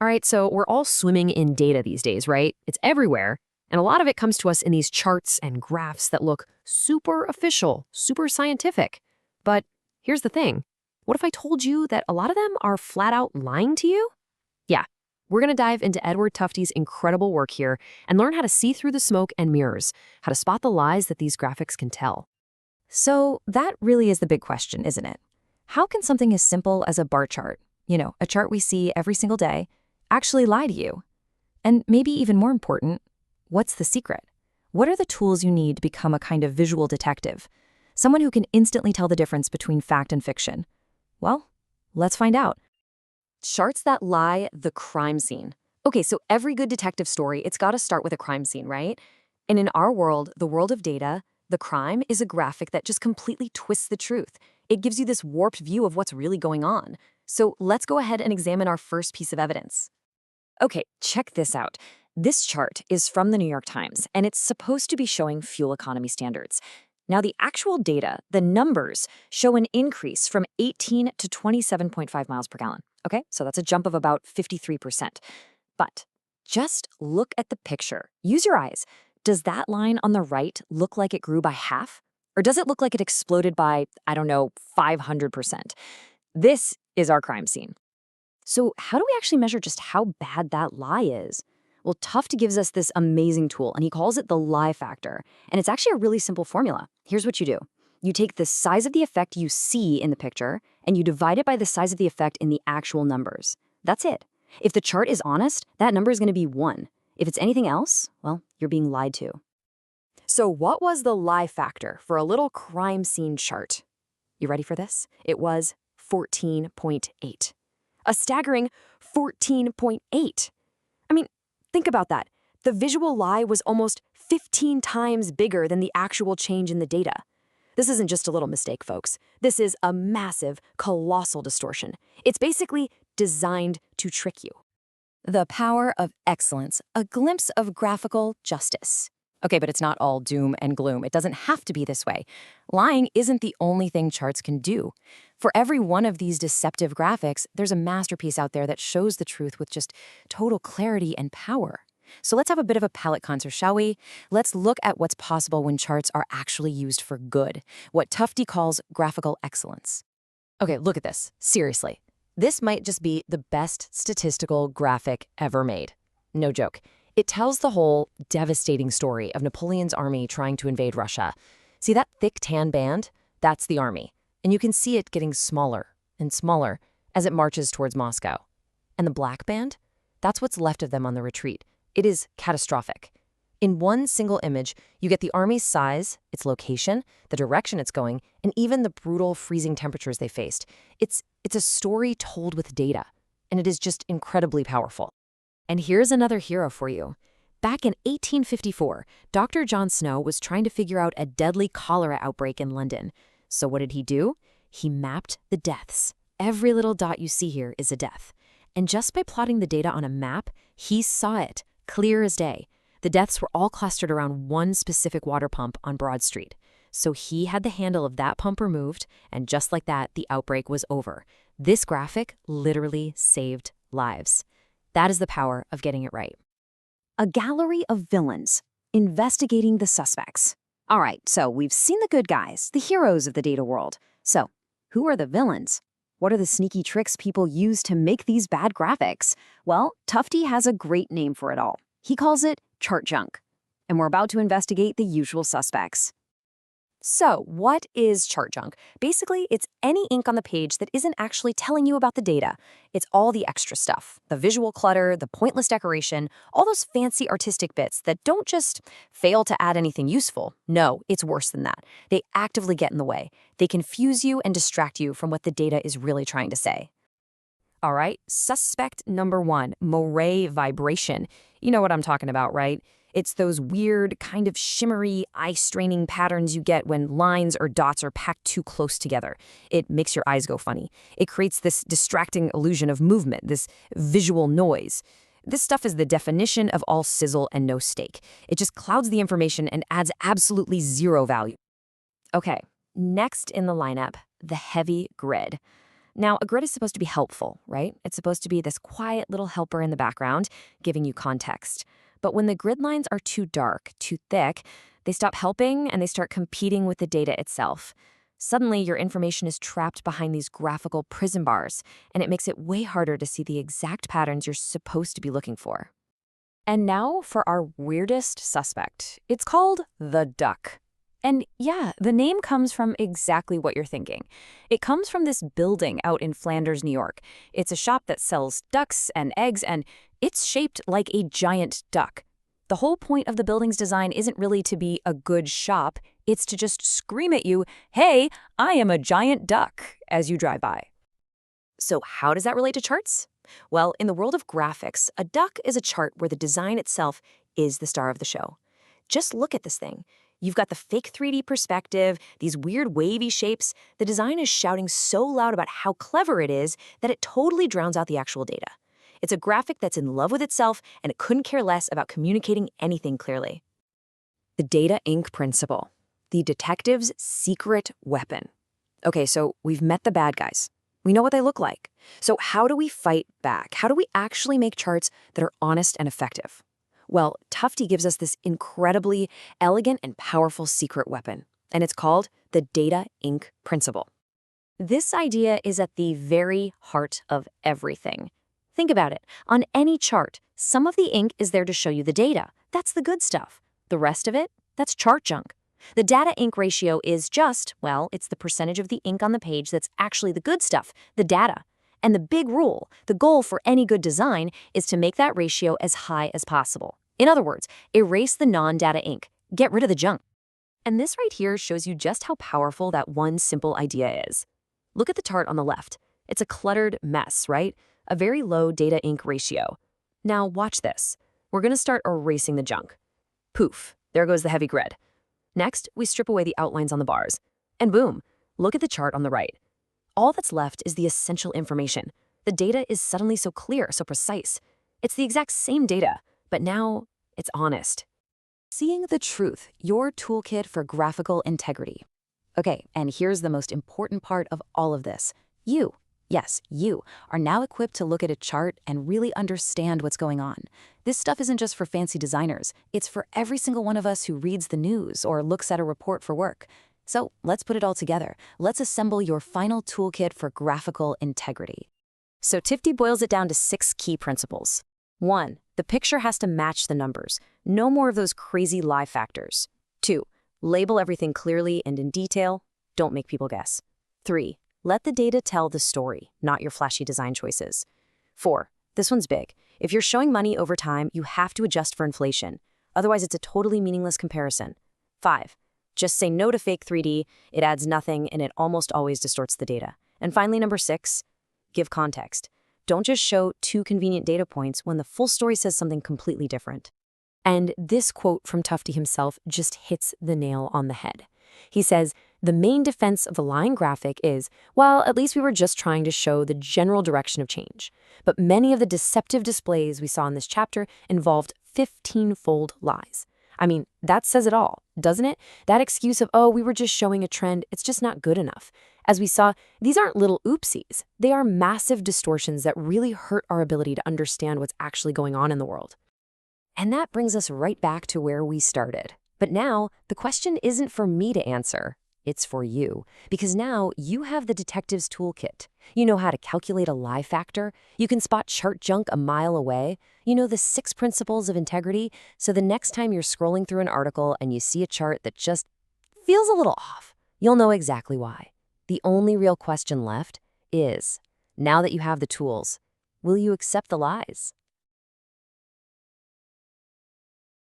All right, so we're all swimming in data these days, right? It's everywhere. And a lot of it comes to us in these charts and graphs that look super official, super scientific. But here's the thing. What if I told you that a lot of them are flat out lying to you? Yeah, we're going to dive into Edward Tufte's incredible work here and learn how to see through the smoke and mirrors, how to spot the lies that these graphics can tell. So that really is the big question, isn't it? How can something as simple as a bar chart, a chart we see every single day, actually lie to you? And maybe even more important, what's the secret? What are the tools you need to become a kind of visual detective? Someone who can instantly tell the difference between fact and fiction? Well, let's find out. Charts that lie, the crime scene. Okay, so every good detective story, it's got to start with a crime scene, right? And in our world, the world of data, the crime is a graphic that just completely twists the truth. It gives you this warped view of what's really going on. So let's go ahead and examine our first piece of evidence. Okay, check this out. This chart is from the New York Times, and it's supposed to be showing fuel economy standards. Now, the actual data, the numbers, show an increase from 18 to 27.5 miles per gallon. Okay, so that's a jump of about 53%. But just look at the picture. Use your eyes. Does that line on the right look like it grew by half? Or does it look like it exploded by, 500%? This is our crime scene. So how do we actually measure just how bad that lie is? Well, Tufte gives us this amazing tool, and he calls it the lie factor. And it's actually a really simple formula. Here's what you do. You take the size of the effect you see in the picture, and you divide it by the size of the effect in the actual numbers. That's it. If the chart is honest, that number is going to be 1. If it's anything else, well, you're being lied to. So what was the lie factor for a little crime scene chart? You ready for this? It was 14.8. A staggering 14.8. I mean, think about that. The visual lie was almost 15 times bigger than the actual change in the data. This isn't just a little mistake, folks. This is a massive, colossal distortion. It's basically designed to trick you. The power of excellence, a glimpse of graphical justice. Okay, but it's not all doom and gloom. It doesn't have to be this way. Lying isn't the only thing charts can do. For every one of these deceptive graphics, there's a masterpiece out there that shows the truth with just total clarity and power. So let's have a bit of a palate cleanser, shall we? Let's look at what's possible when charts are actually used for good, what Tufte calls graphical excellence. Okay, look at this. Seriously. This might just be the best statistical graphic ever made. No joke. It tells the whole devastating story of Napoleon's army trying to invade Russia. See that thick tan band? That's the army. And you can see it getting smaller and smaller as it marches towards Moscow. And the black band? That's what's left of them on the retreat. It is catastrophic. In one single image, you get the army's size, its location, the direction it's going, and even the brutal freezing temperatures they faced. It's a story told with data, and it is just incredibly powerful. And here's another hero for you. Back in 1854, Dr. John Snow was trying to figure out a deadly cholera outbreak in London. So what did he do? He mapped the deaths. Every little dot you see here is a death. And just by plotting the data on a map, he saw it, clear as day. The deaths were all clustered around one specific water pump on Broad Street. So he had the handle of that pump removed, and just like that, the outbreak was over. This graphic literally saved lives. That is the power of getting it right. A gallery of villains investigating the suspects. All right, so we've seen the good guys, the heroes of the data world. So, who are the villains? What are the sneaky tricks people use to make these bad graphics? Well, Tufte has a great name for it all. He calls it Chartjunk. And we're about to investigate the usual suspects. So, what is Chartjunk? Basically, it's any ink on the page that isn't actually telling you about the data. It's all the extra stuff, the visual clutter, the pointless decoration, all those fancy artistic bits that don't just fail to add anything useful. No, it's worse than that. They actively get in the way. They confuse you and distract you from what the data is really trying to say. All right, suspect number 1, moire vibration. You know what I'm talking about, right? It's those weird, kind of shimmery, eye-straining patterns you get when lines or dots are packed too close together. It makes your eyes go funny. It creates this distracting illusion of movement, this visual noise. This stuff is the definition of all sizzle and no steak. It just clouds the information and adds absolutely zero value. Okay, next in the lineup, the heavy grid. Now, a grid is supposed to be helpful, right? It's supposed to be this quiet little helper in the background, giving you context. But when the grid lines are too dark, too thick, they stop helping and they start competing with the data itself. Suddenly, your information is trapped behind these graphical prison bars, and it makes it way harder to see the exact patterns you're supposed to be looking for. And now for our weirdest suspect. It's called the duck. And yeah, the name comes from exactly what you're thinking. It comes from this building out in Flanders, New York. It's a shop that sells ducks and eggs, and it's shaped like a giant duck. The whole point of the building's design isn't really to be a good shop. It's to just scream at you, "Hey, I am a giant duck," as you drive by. So how does that relate to charts? Well, in the world of graphics, a duck is a chart where the design itself is the star of the show. Just look at this thing. You've got the fake 3D perspective, these weird wavy shapes. The design is shouting so loud about how clever it is that it totally drowns out the actual data. It's a graphic that's in love with itself, and it couldn't care less about communicating anything clearly. The data ink principle, the detective's secret weapon. Okay, so we've met the bad guys. We know what they look like. So how do we fight back? How do we actually make charts that are honest and effective? Well, Tufte gives us this incredibly elegant and powerful secret weapon, and it's called the data ink principle. This idea is at the very heart of everything. Think about it. On any chart, some of the ink is there to show you the data. That's the good stuff. The rest of it, that's chart junk. The data ink ratio is just, well, it's the percentage of the ink on the page that's actually the good stuff, the data. And the big rule, the goal for any good design, is to make that ratio as high as possible. In other words, erase the non-data ink. Get rid of the junk. And this right here shows you just how powerful that one simple idea is. Look at the chart on the left. It's a cluttered mess, right? A very low data ink ratio. Now watch this. We're going to start erasing the junk. Poof, there goes the heavy grid. Next, we strip away the outlines on the bars. And boom, look at the chart on the right. All that's left is the essential information. The data is suddenly so clear, so precise. It's the exact same data, but now it's honest. Seeing the truth, your toolkit for graphical integrity. Okay, and here's the most important part of all of this. You, yes, you, are now equipped to look at a chart and really understand what's going on. This stuff isn't just for fancy designers. It's for every single one of us who reads the news or looks at a report for work. So let's put it all together. Let's assemble your final toolkit for graphical integrity. So Tufte boils it down to 6 key principles. 1. The picture has to match the numbers. No more of those crazy lie factors. 2. Label everything clearly and in detail. Don't make people guess. 3. Let the data tell the story, not your flashy design choices. 4. This one's big. If you're showing money over time, you have to adjust for inflation. Otherwise, it's a totally meaningless comparison. 5. Just say no to fake 3D. It adds nothing, and it almost always distorts the data. And finally, number 6, give context. Don't just show 2 convenient data points when the full story says something completely different. And this quote from Tufte himself just hits the nail on the head. He says, the main defense of the lying graphic is, well, at least we were just trying to show the general direction of change. But many of the deceptive displays we saw in this chapter involved 15-fold lies. I mean, that says it all, doesn't it? That excuse of, oh, we were just showing a trend, it's just not good enough. As we saw, these aren't little oopsies. They are massive distortions that really hurt our ability to understand what's actually going on in the world. And that brings us right back to where we started. But now, the question isn't for me to answer. It's for you, because now you have the detective's toolkit. You know how to calculate a lie factor. You can spot chart junk a mile away. You know the 6 principles of integrity. So the next time you're scrolling through an article and you see a chart that just feels a little off, you'll know exactly why. The only real question left is, now that you have the tools, will you accept the lies?